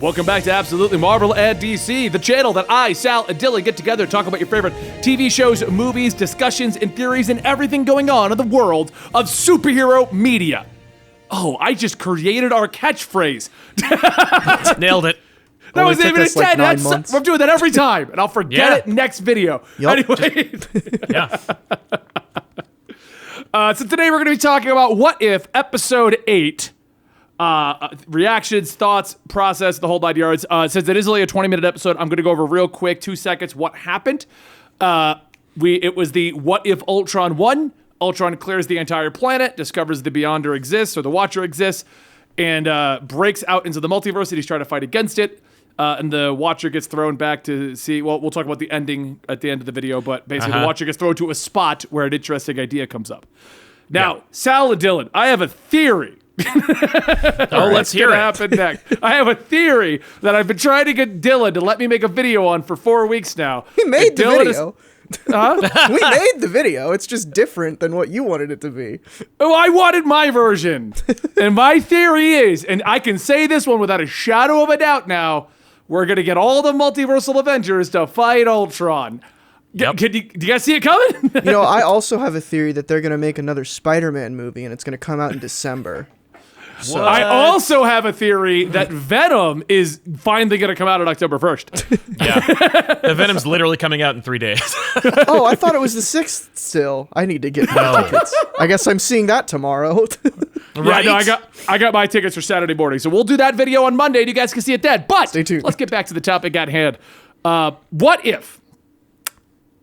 Welcome back to Absolutely Marvel and DC, the channel that I, Sal, and Dylan get together to talk about your favorite TV shows, movies, discussions, and theories, and everything going on in the world of superhero media. Oh, I just created our catchphrase. Nailed it. That was even like 10. We're doing that every time, and I'll forget it next video. Yep. Anyway. Yeah. So today we're going to be talking about What If Episode 8. Reactions, thoughts, process, the whole 9 yards. Since it is only a 20-minute episode, I'm going to go over real quick, 2 seconds, what happened. It was the What If Ultron won. Ultron clears the entire planet, discovers the Beyonder exists, or the Watcher exists, and breaks out into the multiverse, and he's trying to fight against it. And the Watcher gets thrown back to see, well, we'll talk about the ending at the end of the video, but basically the Watcher gets thrown to a spot where an interesting idea comes up. Now, Sal and Dylan, I have a theory. Let's hear it. Happen next. I have a theory that I've been trying to get Dylan to let me make a video on for 4 weeks now. We made the video. Huh? We made the video. It's just different than what you wanted it to be. Oh, I wanted my version. And my theory is, and I can say this one without a shadow of a doubt now, we're going to get all the multiversal Avengers to fight Ultron. Yep. Do you guys see it coming? You know, I also have a theory that they're going to make another Spider-Man movie, and it's going to come out in December. So. I also have a theory that Venom is finally going to come out on October 1st. Yeah. The Venom's literally coming out in 3 days. Oh, I thought it was the 6th still. I need to get my tickets. I guess I'm seeing that tomorrow. Right. Yeah, no, I got my tickets for Saturday morning. So we'll do that video on Monday and you guys can see it then. But stay tuned. Let's get back to the topic at hand. What if?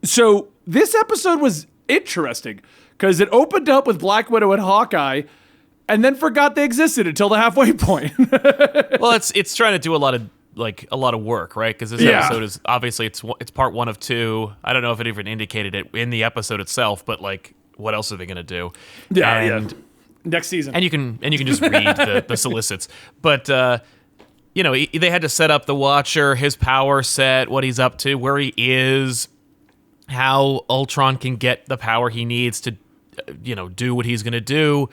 So this episode was interesting because it opened up with Black Widow and Hawkeye and then forgot they existed until the halfway point. Well, it's trying to do a lot of work, right? Because this episode is obviously it's part 1 of 2. I don't know if it even indicated it in the episode itself, but like, what else are they gonna do? Yeah. Next season, and you can just read the solicits, but they had to set up the Watcher, his power set, what he's up to, where he is, how Ultron can get the power he needs to, do what he's gonna do,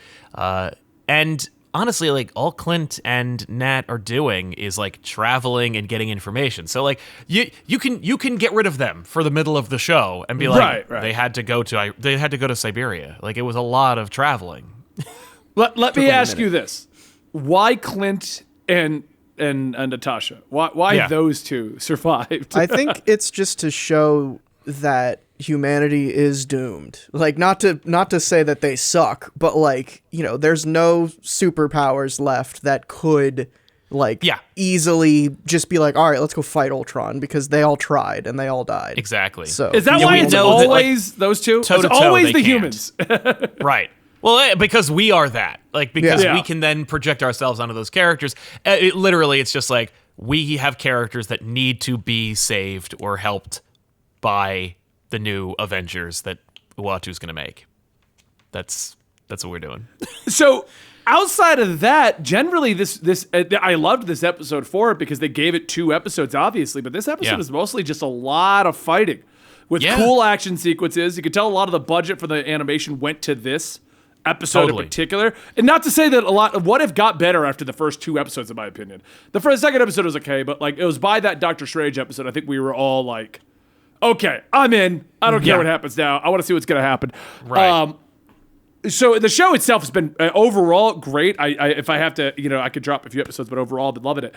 and honestly, like, all Clint and Nat are doing is like traveling and getting information. So like you can get rid of them for the middle of the show and be like, right. they had to go to Siberia. Like, it was a lot of traveling. Let me ask you this: why Clint and Natasha? Why those two survived? I think it's just to show that humanity is doomed. Like, not to say that they suck, but like, there's no superpowers left that could easily just be like, all right, let's go fight Ultron, because they all tried and they all died. Exactly. So is that why it's always those two? It's always the humans. Right. Well, because we are that. Like, because we can then project ourselves onto those characters. It's just like, we have characters that need to be saved or helped by the new Avengers that Uatu's going to make. That's what we're doing. So, outside of that, generally I loved this episode for it because they gave it 2 episodes, obviously, but this episode is mostly just a lot of fighting with cool action sequences. You can tell a lot of the budget for the animation went to this episode in particular. And not to say that a lot of What If got better after the first 2 episodes, in my opinion. The second episode was okay, but like, it was by that Doctor Strange episode, I think we were all like, okay, I'm in. I don't care what happens now. I want to see what's going to happen. Right. So the show itself has been overall great. If I have to, I could drop a few episodes, but overall I've been loving it.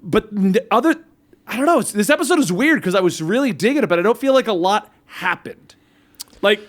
But I don't know. This episode is weird because I was really digging it, but I don't feel like a lot happened. Like,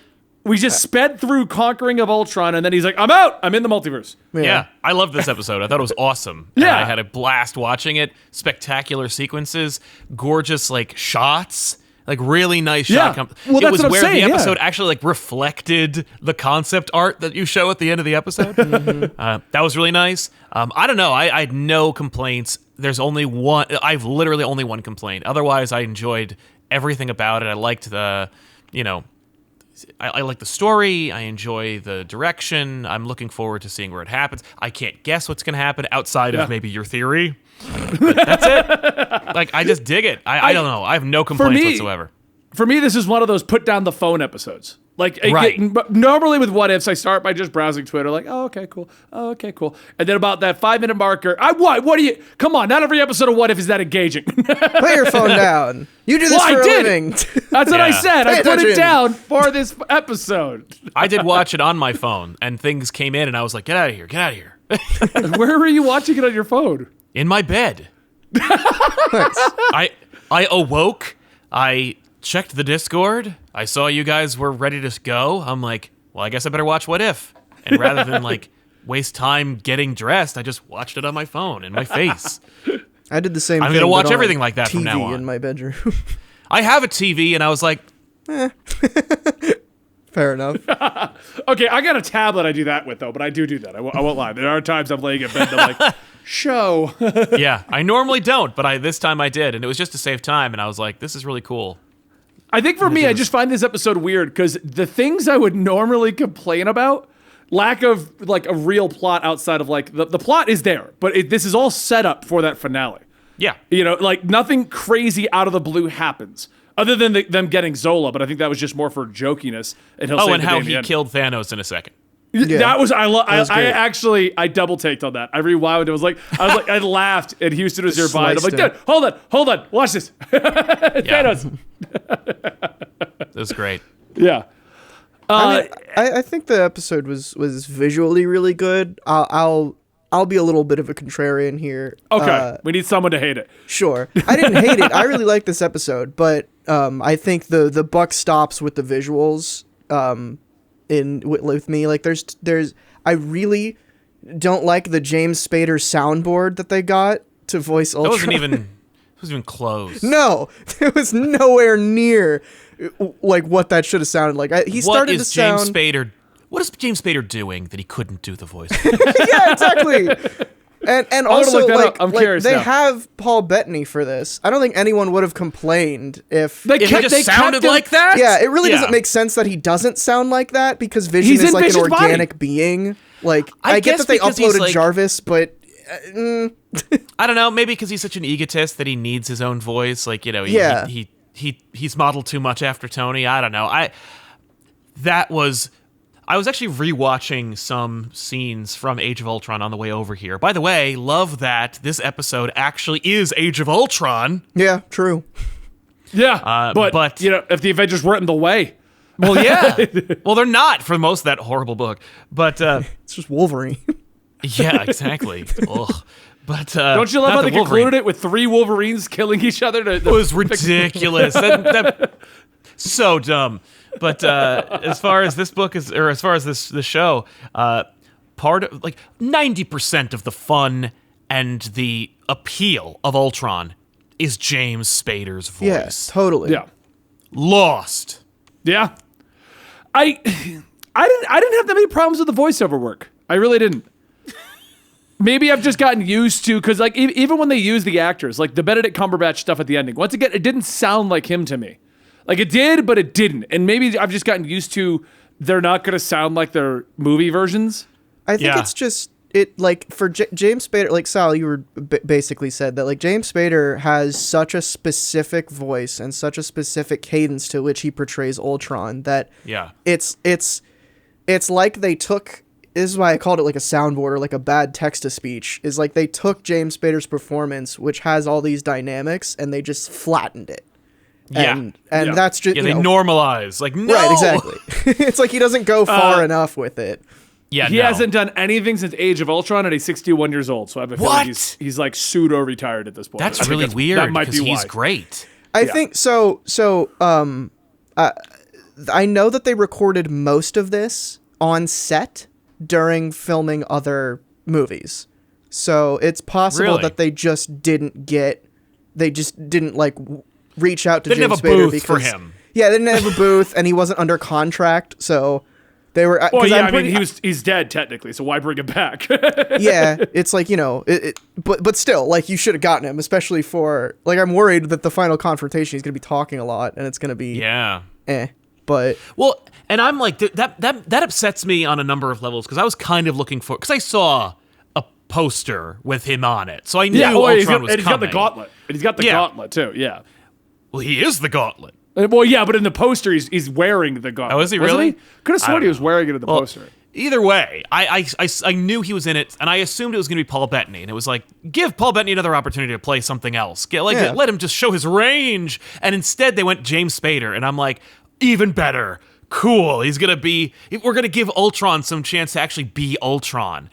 we just sped through conquering of Ultron, and then he's like, I'm out. I'm in the multiverse. Yeah. I loved this episode. I thought it was awesome. Yeah. I had a blast watching it. Spectacular sequences, gorgeous, like, shots. Like, really nice shot. Well, it was what I'm where saying, the episode actually like reflected the concept art that you show at the end of the episode. That was really nice. I don't know. I had no complaints. There's only one. I've literally only one complaint. Otherwise, I enjoyed everything about it. I liked the, I like the story. I enjoy the direction. I'm looking forward to seeing where it happens. I can't guess what's going to happen outside of maybe your theory. But that's it. Like, I just dig it. I don't know. I have no complaints whatsoever. For me, this is one of those put down the phone episodes. Like, Right. normally with what ifs, I start by just browsing Twitter, like, oh, okay, cool. Oh, okay, cool. And then about that 5-minute marker, what do you, come on, not every episode of What If is that engaging. Put your phone down. You do this Well, for I a did. living. That's what I Yeah. said. I Pay put it attention. down for this episode. I did watch it on my phone, and things came in, and I was like, get out of here, get out of here. Where were you watching it on your phone? In my bed. Nice. I awoke, I checked the Discord, I saw you guys were ready to go. I'm like, well, I guess I better watch What If. And rather than like waste time getting dressed, I just watched it on my phone in my face. I did the same I'm thing. gonna watch but on everything like that TV from now on. in my bedroom. I have a TV, and I was like, Fair enough. Okay, I got a tablet I do that with, though, but I do that. I won't lie. There are times I'm laying in bed and I'm like, show. yeah, I normally don't, but this time I did, and it was just to save time, and I was like, this is really cool. I think for me, I just find this episode weird because the things I would normally complain about, lack of like a real plot outside of like the plot is there, but this is all set up for that finale. Yeah. You know, like nothing crazy out of the blue happens other than them getting Zola, but I think that was just more for jokiness. And he'll Oh, save and the how day in the he end. killed Thanos in a second. Yeah. That was I was great. actually double taked on that. I rewound. It was like I laughed and Houston was nearby. And I'm like, Sliced dude, hold on, watch this. Thanos. It was great. Yeah. I think the episode was visually really good. I'll be a little bit of a contrarian here. Okay, we need someone to hate it. Sure. I didn't hate it. I really liked this episode, but I think the buck stops with the visuals with me. Like there's I really don't like the James Spader soundboard that they got to voice Ultron. It wasn't even close. No, it was nowhere near like what that should have sounded like. He started to sound. What is James Spader doing that he couldn't do the voice? Yeah, exactly. And also, look that like, up. I'm curious they now. have Paul Bettany for this. I don't think anyone would have complained if. They If he just sounded like that? Yeah, it really Yeah. doesn't make sense that he doesn't sound like that because Vision He's is in like an Vision's body. organic being. Like, I get guess that they because he's, uploaded like- Jarvis, but I don't know. Maybe because he's such an egotist that he needs his own voice. Like, you know, Yeah. he's modeled too much after Tony. I don't know. I was actually rewatching some scenes from Age of Ultron on the way over here. By the way, love that this episode actually is Age of Ultron. yeah, true. Yeah, but you know, if the Avengers weren't in the way, Well, yeah. Well, they're not for most of that horrible book. But It's just Wolverine. yeah, exactly. Ugh. But don't you love not how they the Wolverine. concluded it with 3 Wolverines killing each other? It was ridiculous. that so dumb. But as far as this book is, or as far as this show, part of like 90% of the fun and the appeal of Ultron is James Spader's voice. Yes, totally. Yeah, Lost. yeah. I didn't have that many problems with the voiceover work. I really didn't. Maybe I've just gotten used to, because like even when they use the actors, like the Benedict Cumberbatch stuff at the ending, once again, it didn't sound like him to me. Like it did, but it didn't. And maybe I've just gotten used to they're not going to sound like their movie versions. I think Yeah. it's just like for James Spader, like Sal, you were basically said that like James Spader has such a specific voice and such a specific cadence to which he portrays Ultron that Yeah. it's like they took. This is why I called it like a soundboard or like a bad text to speech. Is like they took James Spader's performance, which has all these dynamics, and they just flattened it. Yeah. And Yeah. that's just Yeah, you they know, normalize. Like, no. right, exactly. It's like he doesn't go far enough with it. Yeah, He no. hasn't done anything since Age of Ultron, and he's 61 years old. So I have a feeling What? he's like pseudo retired at this point. I That's think really weird That might because be he's why. great. I Yeah. think so. I know that they recorded most of this on set during filming other movies. So it's possible Really? that they just didn't like reach out to They didn't James have a Spader booth because for him. Yeah, they didn't have a booth, and he wasn't under contract, so they were. Well, 'cause yeah, I'm pretty- he's dead technically, so why bring him back? yeah, it's like, you know, but still, like, you should have gotten him, especially for, like, I'm worried that the final confrontation he's going to be talking a lot, and it's going to be, Yeah. but, Well, and I'm like, that upsets me on a number of levels because I was kind of looking for, because I saw a poster with him on it, so I knew yeah, well, Ultron was and he's got the coming. gauntlet, and he's got the Yeah. gauntlet too. Yeah, Well, he is the Gauntlet. Well, yeah, but in the poster, he's wearing the gauntlet. Oh, is he Wasn't really? Could have sworn he was wearing it in the Well, poster. Either way, I knew he was in it, and I assumed it was going to be Paul Bettany, and it was like, give Paul Bettany another opportunity to play something else. Let him just show his range. And instead, they went James Spader, and I'm like, even better. Cool. We're going to give Ultron some chance to actually be Ultron.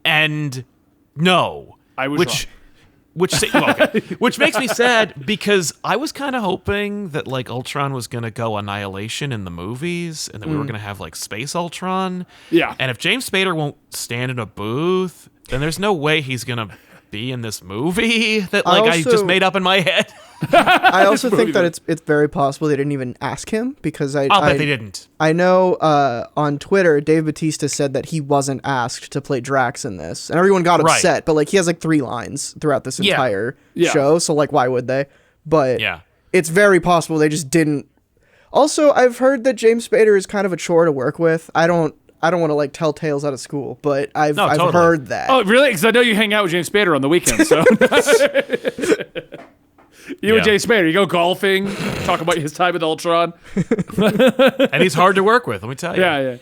And no. I was wrong. Which makes me sad because I was kind of hoping that like Ultron was going to go Annihilation in the movies and that we were going to have like Space Ultron. Yeah. And if James Spader won't stand in a booth, then there's no way he's going to be in this movie that like I just made up in my head. I also think that it's very possible they didn't even ask him because I'll bet they didn't. I know on Twitter, Dave Bautista said that he wasn't asked to play Drax in this, and everyone got upset. Right. But like he has like 3 lines throughout this entire show, so like why would they? But it's very possible they just didn't. Also, I've heard that James Spader is kind of a chore to work with. I don't want to like tell tales out of school, but I've totally. heard that. Oh, really? Because I know you hang out with James Spader on the weekend, so. You and James Spader, you go golfing, talk about his time with Ultron. And he's hard to work with, let me tell you. Yeah,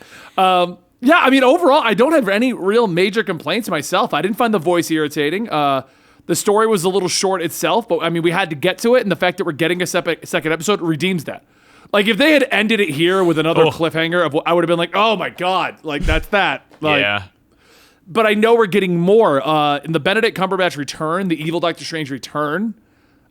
I mean, overall, I don't have any real major complaints myself. I didn't find the voice irritating. The story was a little short itself, but I mean, we had to get to it, and the fact that we're getting a second episode redeems that. Like, if they had ended it here with another cliffhanger, I would have been like, oh my God, like, that's that. Like, yeah. But I know we're getting more. In the Benedict Cumberbatch return, the evil Doctor Strange return,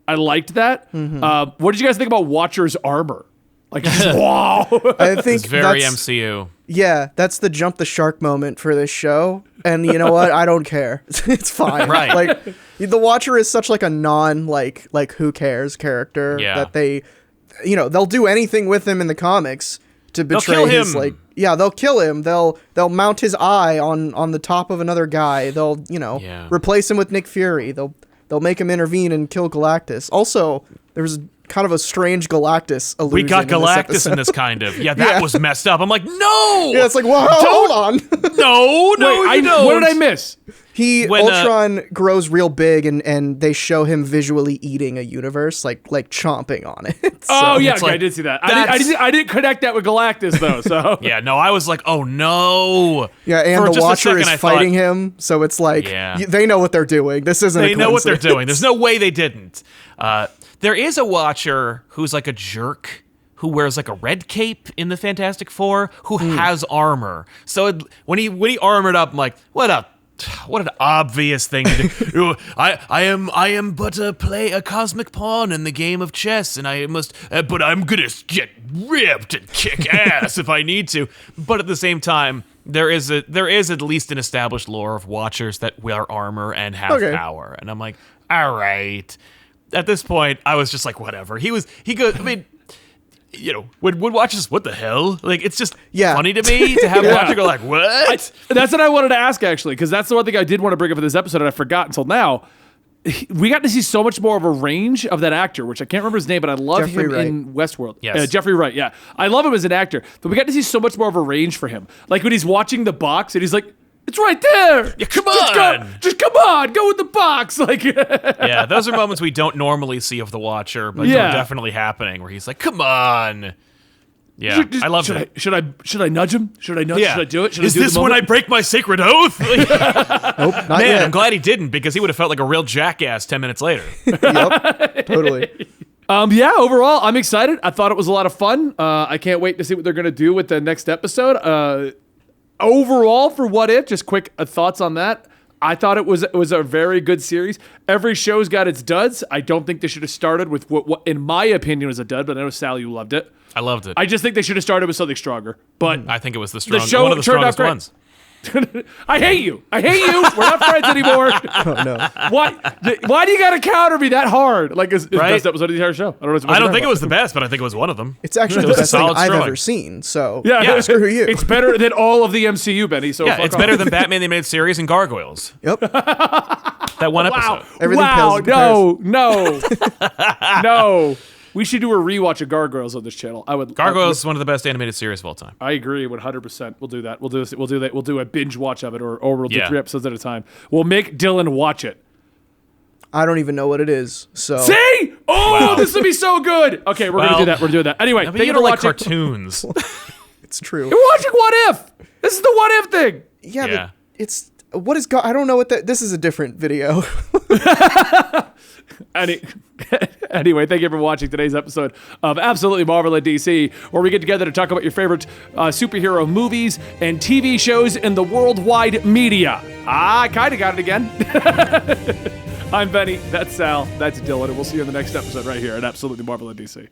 I liked that. Mm-hmm. What did you guys think about Watcher's armor? Like, wow. I think it's very that's, MCU. Yeah, that's the jump the shark moment for this show. And you know what? I don't care. It's fine. Right. Like, the Watcher is such like a non like who cares character that they, you know, they'll do anything with him in the comics to betray his like. Yeah, they'll kill him. They'll mount his eye on the top of another guy. They'll replace him with Nick Fury. They'll make him intervene and kill Galactus. Also, there was kind of a strange Galactus allusion. We got Galactus in this kind of. Yeah, that was messed up. I'm like, no! Yeah, it's like, whoa, hold on. No, Wait, you don't. What did I miss? Ultron grows real big and they show him visually eating a universe, like chomping on it. Oh, yeah, like, I did see that. I didn't connect that with Galactus, though, so. Yeah, no, I was like, oh, no. Yeah, and the Watcher is fighting him, so it's like, Yeah. they know what they're doing. This isn't They a know what they're coincidence. doing. There's no way they didn't. There is a Watcher who's like a jerk who wears like a red cape in the Fantastic Four who has armor. So when he armored up, I'm like, what an obvious thing to do. I am but a cosmic pawn in the game of chess, and I must, but I'm gonna get ripped and kick ass if I need to. But at the same time, there is at least an established lore of Watchers that wear armor and have power, and I'm like, all right. At this point, I was just like, whatever. He goes. I mean, you know, would Watchers, what the hell? Like, it's just funny to me to have Watcher go like, what? That's what I wanted to ask, actually, because that's the one thing I did want to bring up for this episode, and I forgot until now. We got to see so much more of a range of that actor, which I can't remember his name, but I love him in Westworld. Yes. Jeffrey Wright, yeah. I love him as an actor, but we got to see so much more of a range for him. Like, when he's watching the box, and he's like, it's right there. Yeah, come on. Just come on. Go with the box. Like, yeah, those are moments we don't normally see of the Watcher, but they're definitely happening. Where he's like, "Come on." Yeah, I love it. Should I nudge him? Should I nudge? Yeah. Should I do it? Is this when I break my sacred oath? Nope, not Man, yet. I'm glad he didn't because he would have felt like a real jackass 10 minutes later. Yep, totally. Yeah, overall, I'm excited. I thought it was a lot of fun. I can't wait to see what they're going to do with the next episode. Overall, for What If, just quick thoughts on that. I thought it was a very good series. Every show's got its duds. I don't think they should have started with what in my opinion, was a dud, but I know, Sal, you loved it. I loved it. I just think they should have started with something stronger. But I think it was one of the strongest ones. I hate you. We're not friends anymore. Oh, no. Why do you got to counter me that hard? Like, it's the Right? best episode of the entire show. I don't think it was the best, but I think it was one of them. It's actually It the was a best thing solid I've showing. ever seen, so Yeah, screw you. It's better than all of the MCU, Benny. So Yeah, fuck it's off. better than Batman the Animated Series and Gargoyles. Yep. That one Wow. episode. Everything pales in No. We should do a rewatch of Gargoyles on this channel. I would. Gargoyles is one of the best animated series of all time. I agree 100%. We'll do that. We'll do that. We'll do a binge watch of it, or we'll do Yeah. 3 episodes at a time. We'll make Dylan watch it. I don't even know what it is, so. See? Oh, this would be so good. Okay, we're gonna do that. We're doing that. Anyway, But thank you you don't for like watching. cartoons. It's true. You're watching What If. This is the What If thing. Yeah, Yeah. but it's what is I don't know what that. This is a different video. Anyway, thank you for watching today's episode of Absolutely Marvel at DC, where we get together to talk about your favorite superhero movies and TV shows in the worldwide media. I kind of got it again. I'm Benny. That's Sal. That's Dylan. And we'll see you in the next episode right here at Absolutely Marvel at DC.